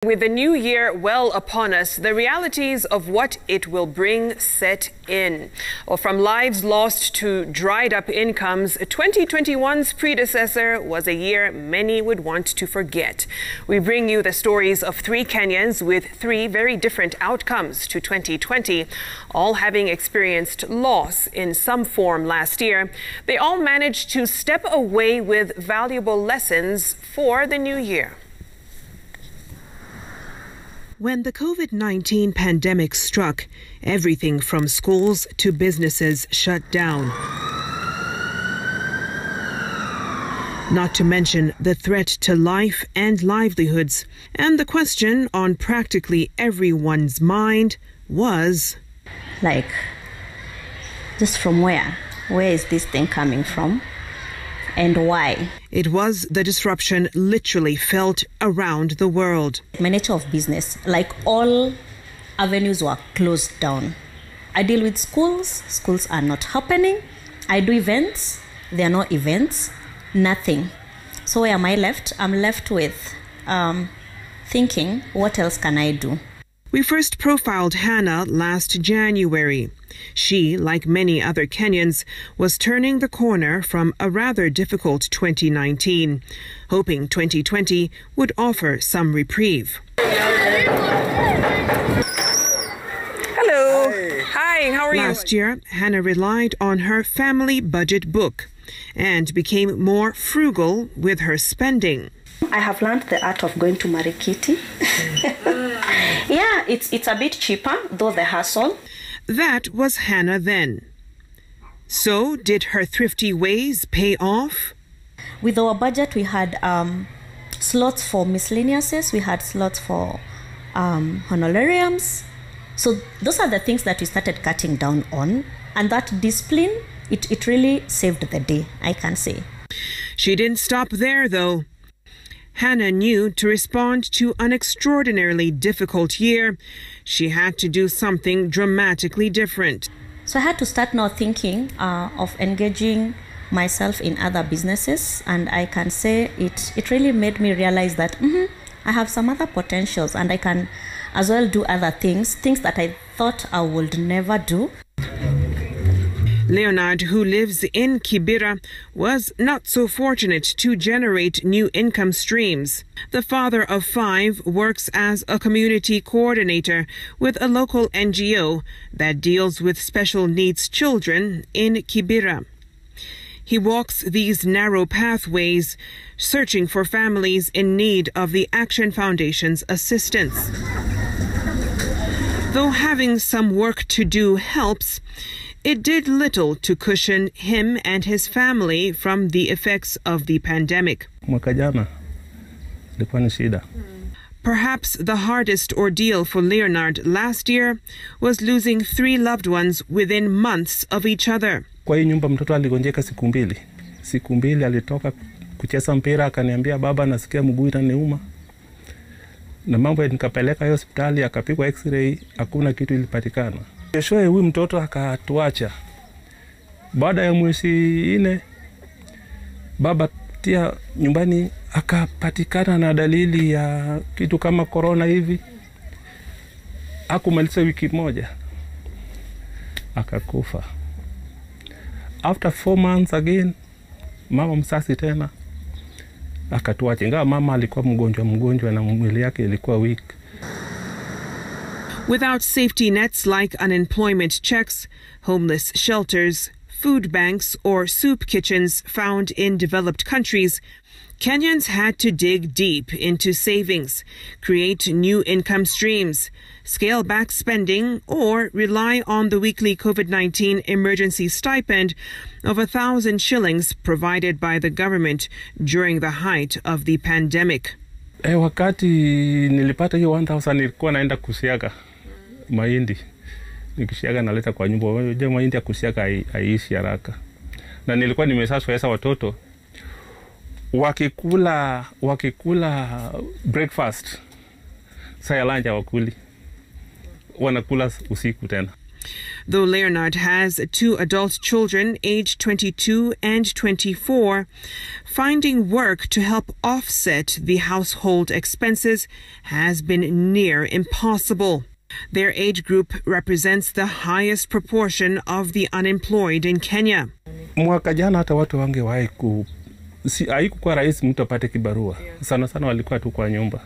With the new year well upon us, the realities of what it will bring set in. Well, from lives lost to dried up incomes, 2021's predecessor was a year many would want to forget. We bring you the stories of three Kenyans with three very different outcomes to 2020, all having experienced loss in some form last year. They all managed to step away with valuable lessons for the new year. When the COVID-19 pandemic struck, everything from schools to businesses shut down. Not to mention the threat to life and livelihoods. And the question on practically everyone's mind was, just from where? Where is this thing coming from? And why? It was the disruption literally felt around the world. My nature of business, like all avenues were closed down. I deal with schools. Schools are not happening. I do events. There are no events. Nothing. So where am I left? I'm left with thinking, what else can I do? We first profiled Hannah last January. She, like many other Kenyans, was turning the corner from a rather difficult 2019, hoping 2020 would offer some reprieve. Hello. Hi, how are you? Last year, Hannah relied on her family budget book and became more frugal with her spending. I have learned the art of going to Marikiti. Yeah, it's a bit cheaper, though the hassle. That was Hannah then. So, did her thrifty ways pay off? With our budget, we had slots for miscellaneouses, we had slots for honorariums. So those are the things that we started cutting down on. And that discipline, it really saved the day, I can say. She didn't stop there, though. Hannah knew to respond to an extraordinarily difficult year, she had to do something dramatically different. So I had to start now thinking of engaging myself in other businesses, and I can say it really made me realize that I have some other potentials and I can as well do other things that I thought I would never do. Leonard, who lives in Kibera, was not so fortunate to generate new income streams. The father of 5 works as a community coordinator with a local NGO that deals with special needs children in Kibera. He walks these narrow pathways, searching for families in need of the Action Foundation's assistance. Though having some work to do helps, it did little to cushion him and his family from the effects of the pandemic. Perhaps the hardest ordeal for Leonard last year was losing 3 loved ones within months of each other. Kwa hii nyumba mtoto aligonjeka siku mbili. Siku mbili alitoka kucheza mpira akaniambia baba nasikia mguu inaniuma. Na mambo nikapeleka hospitali akapigwa x-ray hakuna kitu ilipatikana. Keshoe huyu mtoto akatuacha. Baada ya mwezi 4 baba tia nyumbani akapatikana na dalili ya kitu kama corona hivi. Hakumaliza wiki moja akakufa. After 4 months again mama msasi tena akatuacha. Ingawa mama alikuwa mgonjwa na mwili yake ilikuwa weak. Without safety nets like unemployment checks, homeless shelters, food banks, or soup kitchens found in developed countries, Kenyans had to dig deep into savings, create new income streams, scale back spending, or rely on the weekly COVID-19 emergency stipend of 1,000 shillings provided by the government during the height of the pandemic. Wakati nilipata hiyo 1,000 nilikuwa naenda kusiaga mahindi. Nikishiaga naleta kwa nyumba. Unajua mahindi ya kusiaga haiishi haraka. Na nilikuwa nimeshazoea watoto wakikula breakfast saa ya lunch hawakuli. Wanakula usiku tena. Though Leonard has 2 adult children aged 22 and 24, finding work to help offset the household expenses has been near impossible. Their age group represents the highest proportion of the unemployed in Kenya. Mwaka jana hata watu wangewahi haikuwa rahisi mtu apate kibarua. Sana sana walikuwa tu kwa nyumba.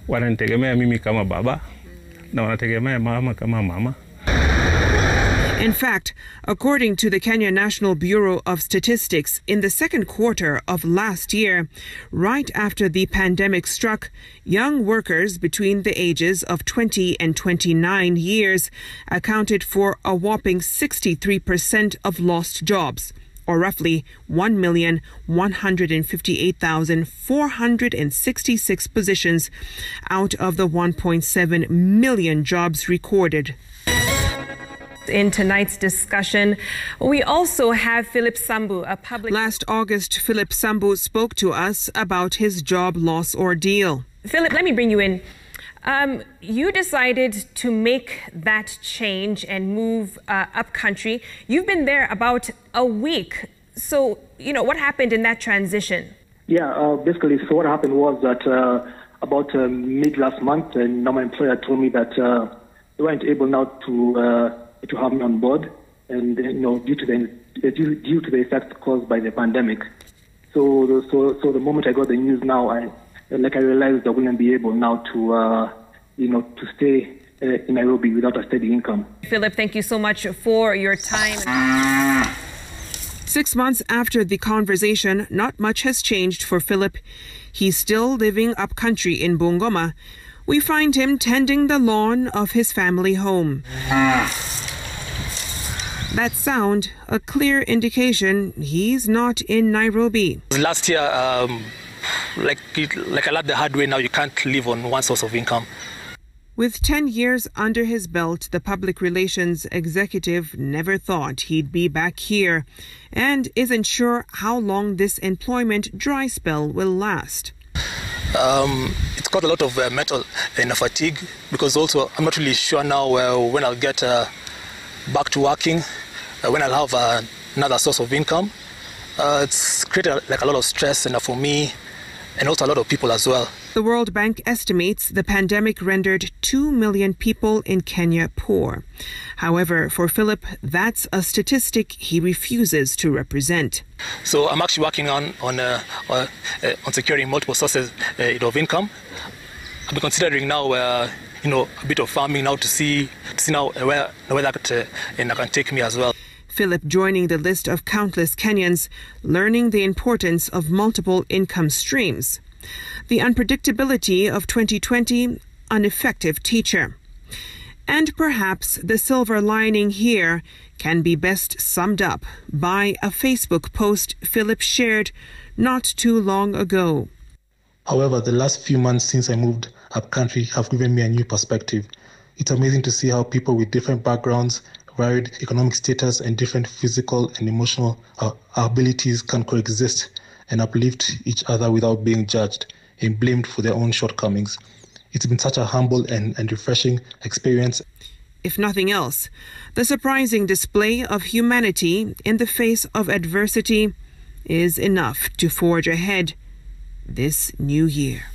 Wananitegemea mimi kama baba na wanategemea mama kama mama. In fact, according to the Kenya National Bureau of Statistics, in the second quarter of last year, right after the pandemic struck, young workers between the ages of 20 and 29 years accounted for a whopping 63% of lost jobs, or roughly 1,158,466 positions out of the 1.7 million jobs recorded. In tonight's discussion, we also have Philip Sambu, a public... Last August, Philip Sambu spoke to us about his job loss ordeal. Philip, let me bring you in. You decided to make that change and move up country. You've been there about a week. So, what happened in that transition? Yeah, basically, so what happened was that about mid last month, now my employer told me that they weren't able now to have me on board, and due to the effects caused by the pandemic. So the moment I got the news now, I realized I wouldn't be able now to stay in Nairobi without a steady income. Philip, thank you so much for your time. 6 months after the conversation, not much has changed for Philip. He's still living up country in Bungoma. We find him tending the lawn of his family home. That sound, a clear indication he's not in Nairobi. Last year, like I learned the hard way, now you can't live on one source of income. With 10 years under his belt, the public relations executive never thought he'd be back here and isn't sure how long this employment dry spell will last. It's got a lot of mental fatigue, because also I'm not really sure now when I'll get back to working, when I'll have another source of income. It's created a lot of stress for me and also a lot of people as well. The World Bank estimates the pandemic rendered 2 million people in Kenya poor. However, for Philip, that's a statistic he refuses to represent. So I'm actually working on securing multiple sources of income. I'll be considering now, a bit of farming now to see now where that can take me as well. Philip joining the list of countless Kenyans learning the importance of multiple income streams. The unpredictability of 2020, an effective teacher. And perhaps the silver lining here can be best summed up by a Facebook post Philip shared not too long ago. However, the last few months since I moved up country have given me a new perspective. It's amazing to see how people with different backgrounds, varied economic status, and different physical and emotional abilities can coexist and uplift each other without being judged and blamed for their own shortcomings. It's been such a humble and refreshing experience. If nothing else, the surprising display of humanity in the face of adversity is enough to forge ahead this new year.